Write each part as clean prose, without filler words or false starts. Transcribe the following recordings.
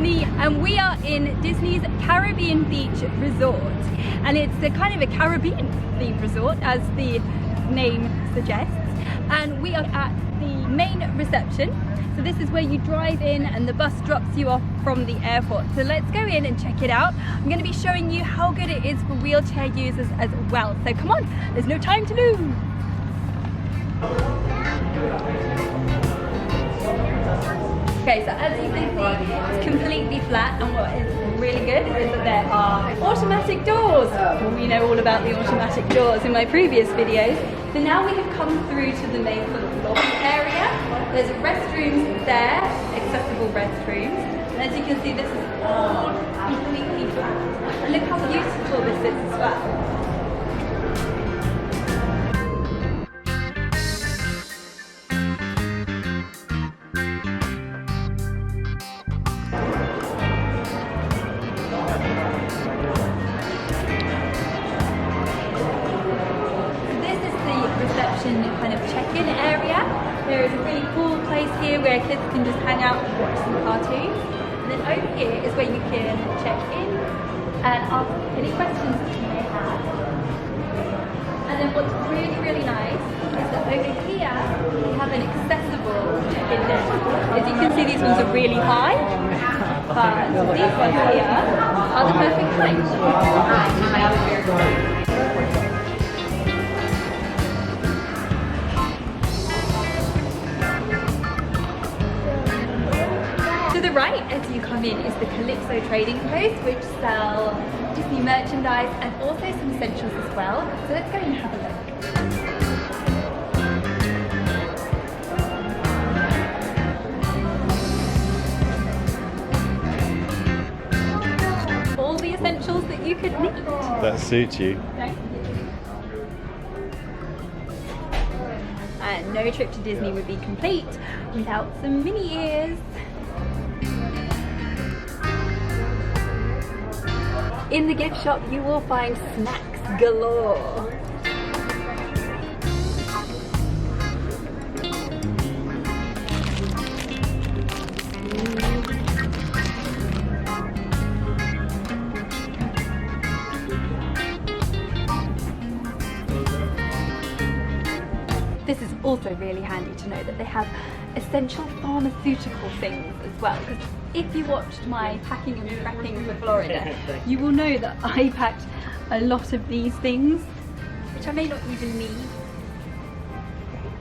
Disney, and we are in Disney's Caribbean Beach Resort, and it's a kind of a Caribbean themed resort as the name suggests, and we are at the main reception. So this is where you drive in and the bus drops you off from the airport. So let's go in and check it out. I'm going to be showing you how good it is for wheelchair users as well. So come on, there's no time to lose. Okay, so as you can see, it's completely flat, and what is really good is that there are automatic doors. Well, we know all about the automatic doors in my previous videos. So now we have come through to the main sort of lobby area. There's restrooms there, accessible restrooms. And as you can see, this is all completely flat. And look how beautiful this is as well. Kind of check-in area. There is a really cool place here where kids can just hang out and watch some cartoons. And then over here is where you can check in and ask any questions that you may have. And then what's really, really nice is that over here we have an accessible check-in desk. As you can see, these ones are really high, but these ones here are the perfect height. Right as you come in is the Calypso trading post, which sell Disney merchandise and also some essentials as well. So let's go and have a look. All the essentials that you could need. That suits you. Thank you. And no trip to Disney would be complete without some mini ears. In the gift shop, you will find snacks galore. This is also really handy to know that they have essential pharmaceutical things as well, because if you watched my packing and prepping for Florida, you will know that I packed a lot of these things, which I may not even need,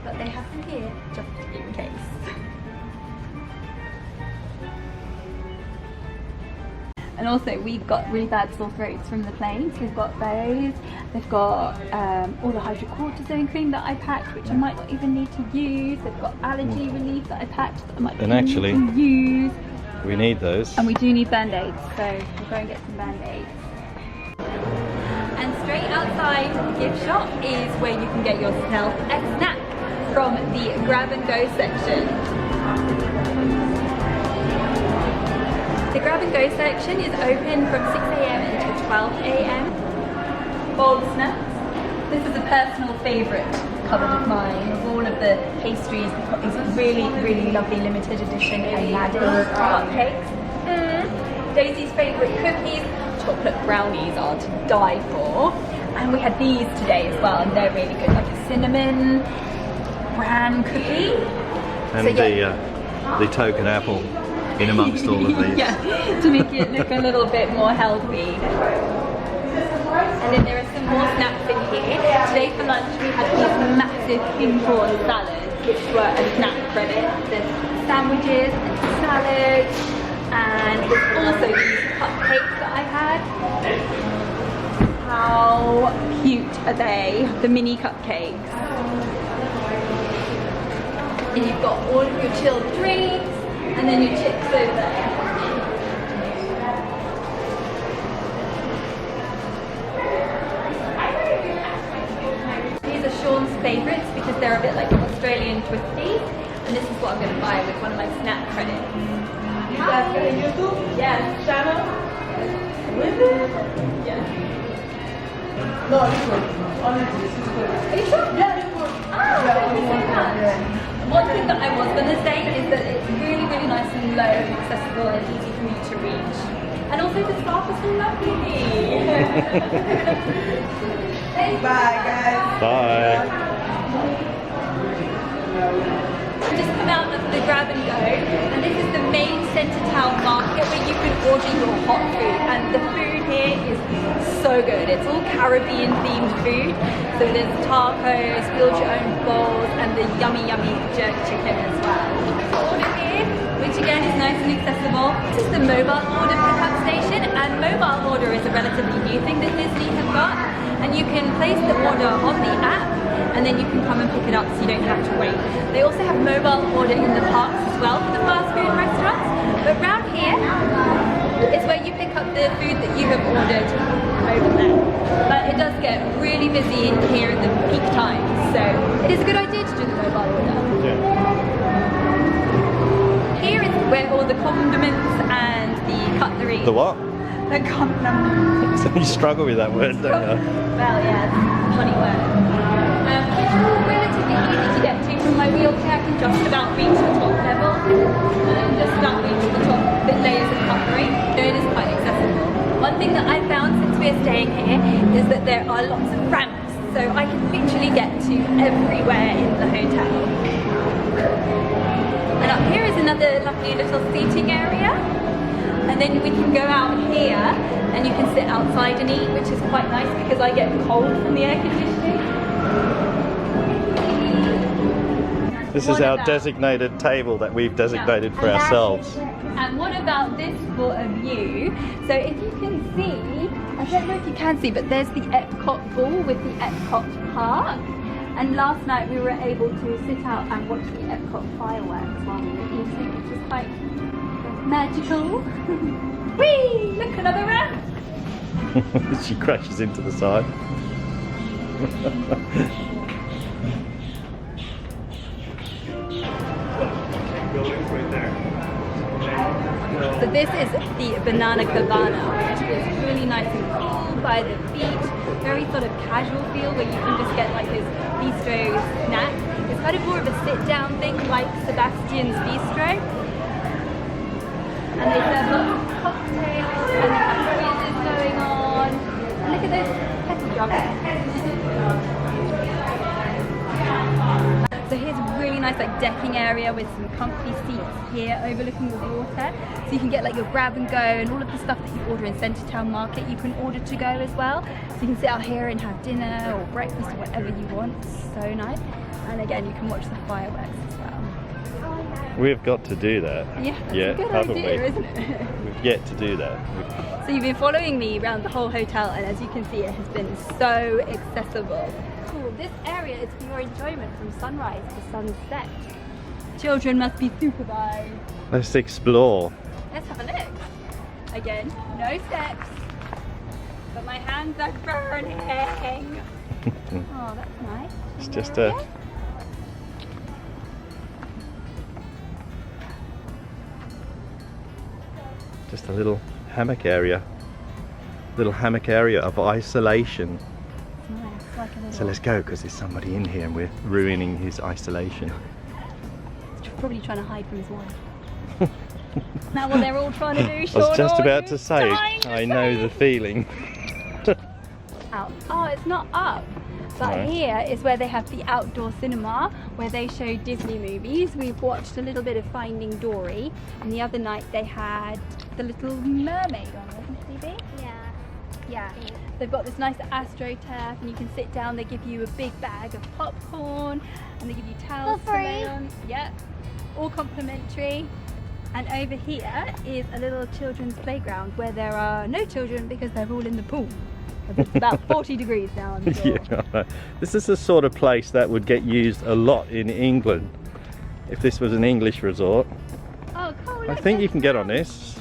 but they have them here just in case. And also we've got really bad sore throats from the plane, so we've got those. They've got all the hydrocortisone cream that I packed, which I might not even need to use. They've got allergy relief that I packed that I might not even need to use. We need those. And we do need band-aids, so we'll go and get some band-aids. And straight outside the gift shop is where you can get yourself a snack from the grab and go section. The grab and go section is open from 6 AM until 12 AM. Bold snacks. This is a personal favourite cupboard of mine. All of the pastries, these really, really lovely limited edition Aladdin cupcakes. Daisy's favourite cookies, chocolate brownies are to die for. And we had these today as well, and they're really good, like a cinnamon bran cookie. And so, the token apple in amongst all of these. Yeah, to make it look a little bit more healthy. And then there are some more snacks in here. Today for lunch we had these massive king prawn salads, which were a snack credit. There's sandwiches and salads, and there's also these cupcakes that I had. How cute are they? The mini cupcakes. And you've got all of your chilled drinks, and then your chips over there. Sean's favourites because they're a bit like Australian twisties, and this is what I'm going to buy with one of my snack credits. You guys got a YouTube? Yes. Channel? Yes. No, it's good. Honestly, it's good. Are you sure? Yeah, it's good. Oh, thank you so much. One thing that I was going to say is that it's really, really nice and low and accessible and easy for me to reach. And also the staff are so lovely. Bye guys. Bye. Just come out of the grab and go, and this is the main centre town market where you can order your hot food, and the food here is so good. It's all Caribbean themed food, so there's tacos, build your own bowls, and the yummy jerk chicken as well. Order here, which again is nice and accessible. This is the mobile order pickup station, and mobile order is a relatively new thing that Disney have got, and you can place the order on the app and then you can come and pick it up so you don't have to wait. They also have mobile order in the parks as well for the fast food restaurants. But round here is where you pick up the food that you have ordered over there. But it does get really busy in here at the peak times, so it is a good idea to do the mobile order. Yeah. Here is where all the condiments and the cutlery. The what? The condiments. You struggle with that word, don't you? Well, yeah, it's a funny word. It's all relatively easy to get to from my wheelchair. I can just about reach the top level and just about reach the top layers of cutlery. So it is quite accessible. One thing that I found since we're staying here is that there are lots of ramps, so I can literally get to everywhere in the hotel. And up here is another lovely little seating area. And then we can go out here and you can sit outside and eat, which is quite nice because I get cold from the air conditioning. This is our designated table that we've designated for ourselves. And what about this for a view? So if you can see, I don't know if you can see, but there's the Epcot pool with the Epcot park. And last night we were able to sit out and watch the Epcot fireworks while we were eating, which is quite magical. Whee! Look, another ramp! She crashes into the side. So this is the Banana Cabana, which is really nice and cool by the beach. Very sort of casual feel where you can just get like this bistro snack. It's kind of more of a sit-down thing like Sebastian's Bistro. And they serve lots of cocktails and they have quizzes going on. And look at those kettle drums. So here's a really nice like decking area with some comfy seats here overlooking the water. So you can get like your grab and go and all of the stuff that you order in Centretown Market you can order to go as well. So you can sit out here and have dinner or breakfast or whatever you want. So nice. And again, you can watch the fireworks as well. We've got to do that. Yeah, that's a good idea, isn't it? We've yet to do that. So you've been following me around the whole hotel, and as you can see, it has been so accessible. Cool. This area is for your enjoyment from sunrise to sunset. Children must be supervised. Let's explore. Let's have a look. Again, no steps, but my hands are burning. Oh, that's nice. It's just a... Just a little hammock area. Little hammock area of isolation. Nice, like a little... So let's go because there's somebody in here and we're ruining his isolation. He's probably trying to hide from his wife. Now what they're all trying to do, Sean. I was just about to say, I know the feeling. Out. Oh, it's not up. But No. here is where they have the outdoor cinema, where they show Disney movies. We've watched a little bit of Finding Dory, and the other night they had The Little Mermaid on, wasn't it, Phoebe? Yeah. They've got this nice AstroTurf, and you can sit down. They give you a big bag of popcorn, and they give you towels to lay on. Yeah, all complimentary. And over here is a little children's playground where there are no children because they're all in the pool. It's about 40 degrees now, I'm sure. Yeah, this is the sort of place that would get used a lot in England if this was an English resort. Oh, cool. I think you can get on this.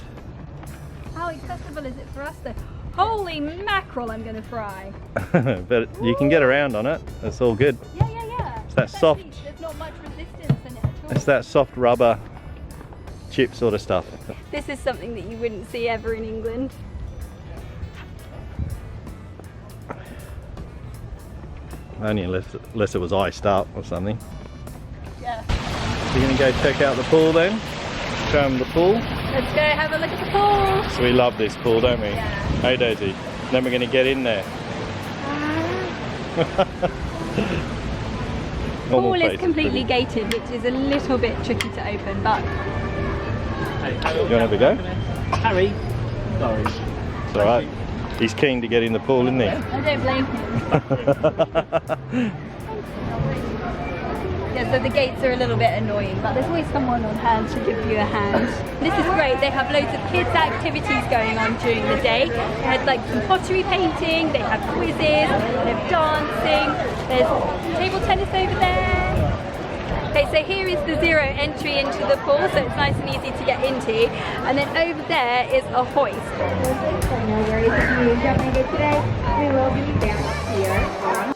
How accessible is it for us though? Holy mackerel, I'm going to fry. But you can get around on it. It's all good. Yeah. It's that soft. There's not much resistance in it at all. It's that soft rubber chip sort of stuff. This is something that you wouldn't see ever in England. Only unless it was iced up or something. Yeah. We're going to go check out the pool then. Show them the pool. Let's go have a look at the pool. So we love this pool, don't we? Yeah. Hey Daisy. Then we're going to get in there. The pool is completely gated, which is a little bit tricky to open, but... You want to have a go? Harry. Sorry. It's alright. He's keen to get in the pool, isn't he? I don't blame him. Yeah, so the gates are a little bit annoying, but there's always someone on hand to give you a hand. This is great. They have loads of kids' activities going on during the day. They had like some pottery painting, they have quizzes, they have dancing, there's table tennis over there. Okay, so here is the zero entry into the pool, so it's nice and easy to get into. And then over there is a hoist. No worries if you need jumping it today. We will be back here.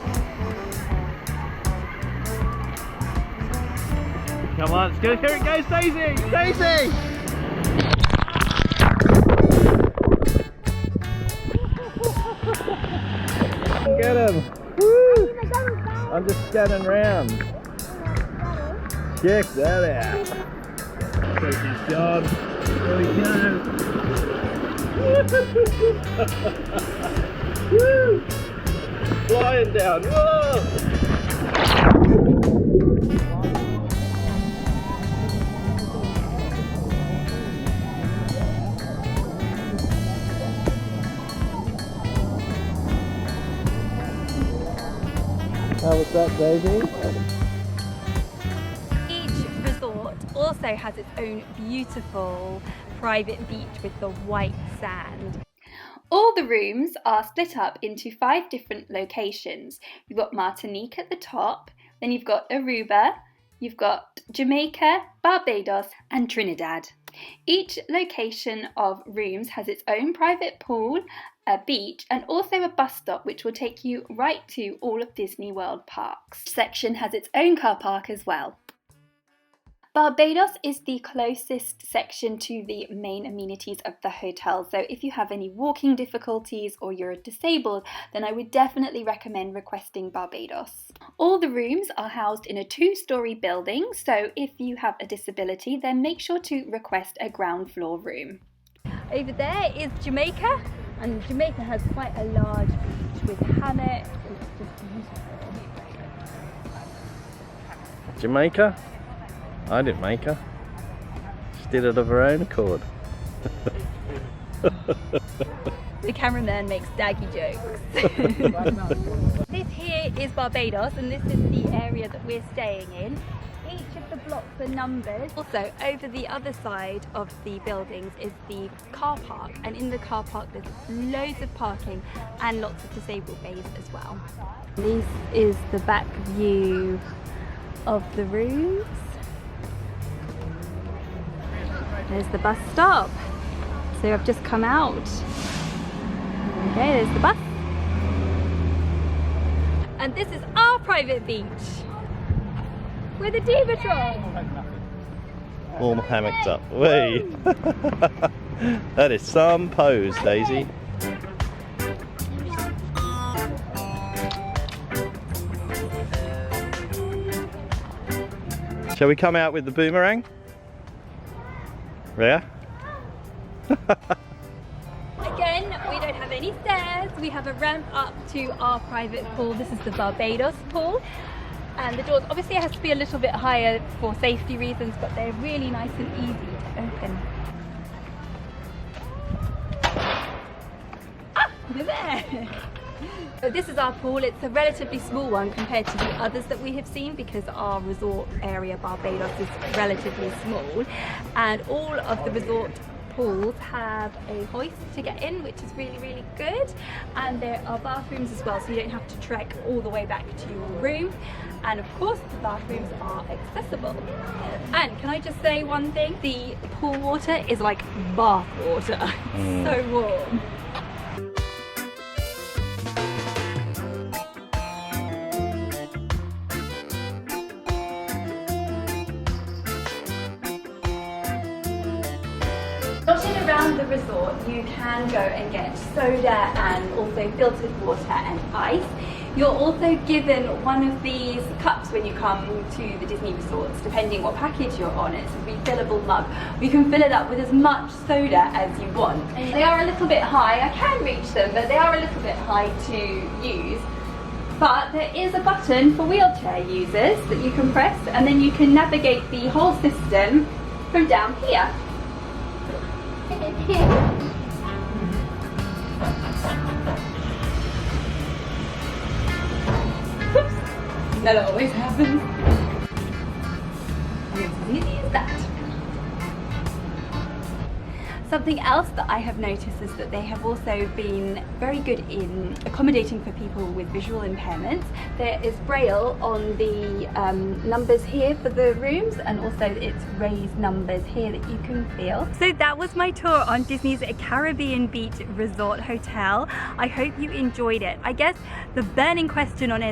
Come on, let's go. Here it goes, Daisy! Daisy! Get him! Woo! I'm just scanning round. Check that out. Daisy's gone. Here we go. Woo! Flying down. Whoa! How was that, Daisy? Each resort also has its own beautiful private beach with the white sand. All the rooms are split up into 5 different locations. You've got Martinique at the top, then you've got Aruba, you've got Jamaica, Barbados and Trinidad. Each location of rooms has its own private pool, a beach and also a bus stop which will take you right to all of Disney World parks. Each section has its own car park as well. Barbados is the closest section to the main amenities of the hotel, so if you have any walking difficulties or you're disabled, then I would definitely recommend requesting Barbados. All the rooms are housed in a 2-story building, so if you have a disability, then make sure to request a ground floor room. Over there is Jamaica, and Jamaica has quite a large beach with hammocks. It's just beautiful. Jamaica? I didn't make her. She did it of her own accord. The cameraman makes daggy jokes. This here is Barbados and this is the area that we're staying in. Each of the blocks are numbered. Also, over the other side of the buildings is the car park, and in the car park there's loads of parking and lots of disabled bays as well. This is the back view of the rooms. There's the bus stop. So I've just come out. Okay, there's the bus. And this is our private beach with a Divatron. All hammocks up. Whee! That is some pose, Daisy. Shall we come out with the boomerang? Yeah? Again, we don't have any stairs. We have a ramp up to our private pool. This is the Barbados pool. And the doors, obviously it has to be a little bit higher for safety reasons, but they're really nice and easy to open. Ah, they're there. So this is our pool. It's a relatively small one compared to the others that we have seen because our resort area, Barbados, is relatively small. And all of the resort pools have a hoist to get in, which is really, really good. And there are bathrooms as well, so you don't have to trek all the way back to your room. And of course, the bathrooms are accessible. And can I just say one thing? The pool water is like bath water. It's so warm. Around the resort you can go and get soda and also filtered water and ice. You're also given one of these cups when you come to the Disney resorts, depending what package you're on. It's a refillable mug. You can fill it up with as much soda as you want. And they are a little bit high. I can reach them, but they are a little bit high to use. But there is a button for wheelchair users that you can press, and then you can navigate the whole system from down here. That always happens. And it's as easy as that. Something else that I have noticed is that they have also been very good in accommodating for people with visual impairments. There is braille on the numbers here for the rooms, and also it's raised numbers here that you can feel. So that was my tour on Disney's Caribbean Beach Resort Hotel. I hope you enjoyed it. I guess the burning question on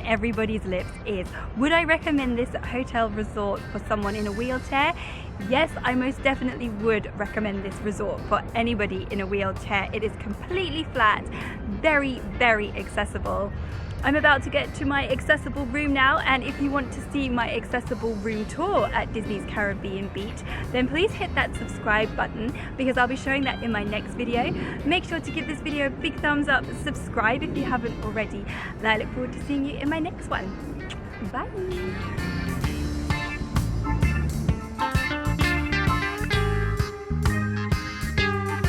everybody's lips is, would I recommend this hotel resort for someone in a wheelchair? Yes, I most definitely would recommend this resort for anybody in a wheelchair. It is completely flat, very, very accessible. I'm about to get to my accessible room now, and if you want to see my accessible room tour at Disney's Caribbean Beach, then please hit that subscribe button, because I'll be showing that in my next video. Make sure to give this video a big thumbs up, subscribe if you haven't already, and I look forward to seeing you in my next one. Bye!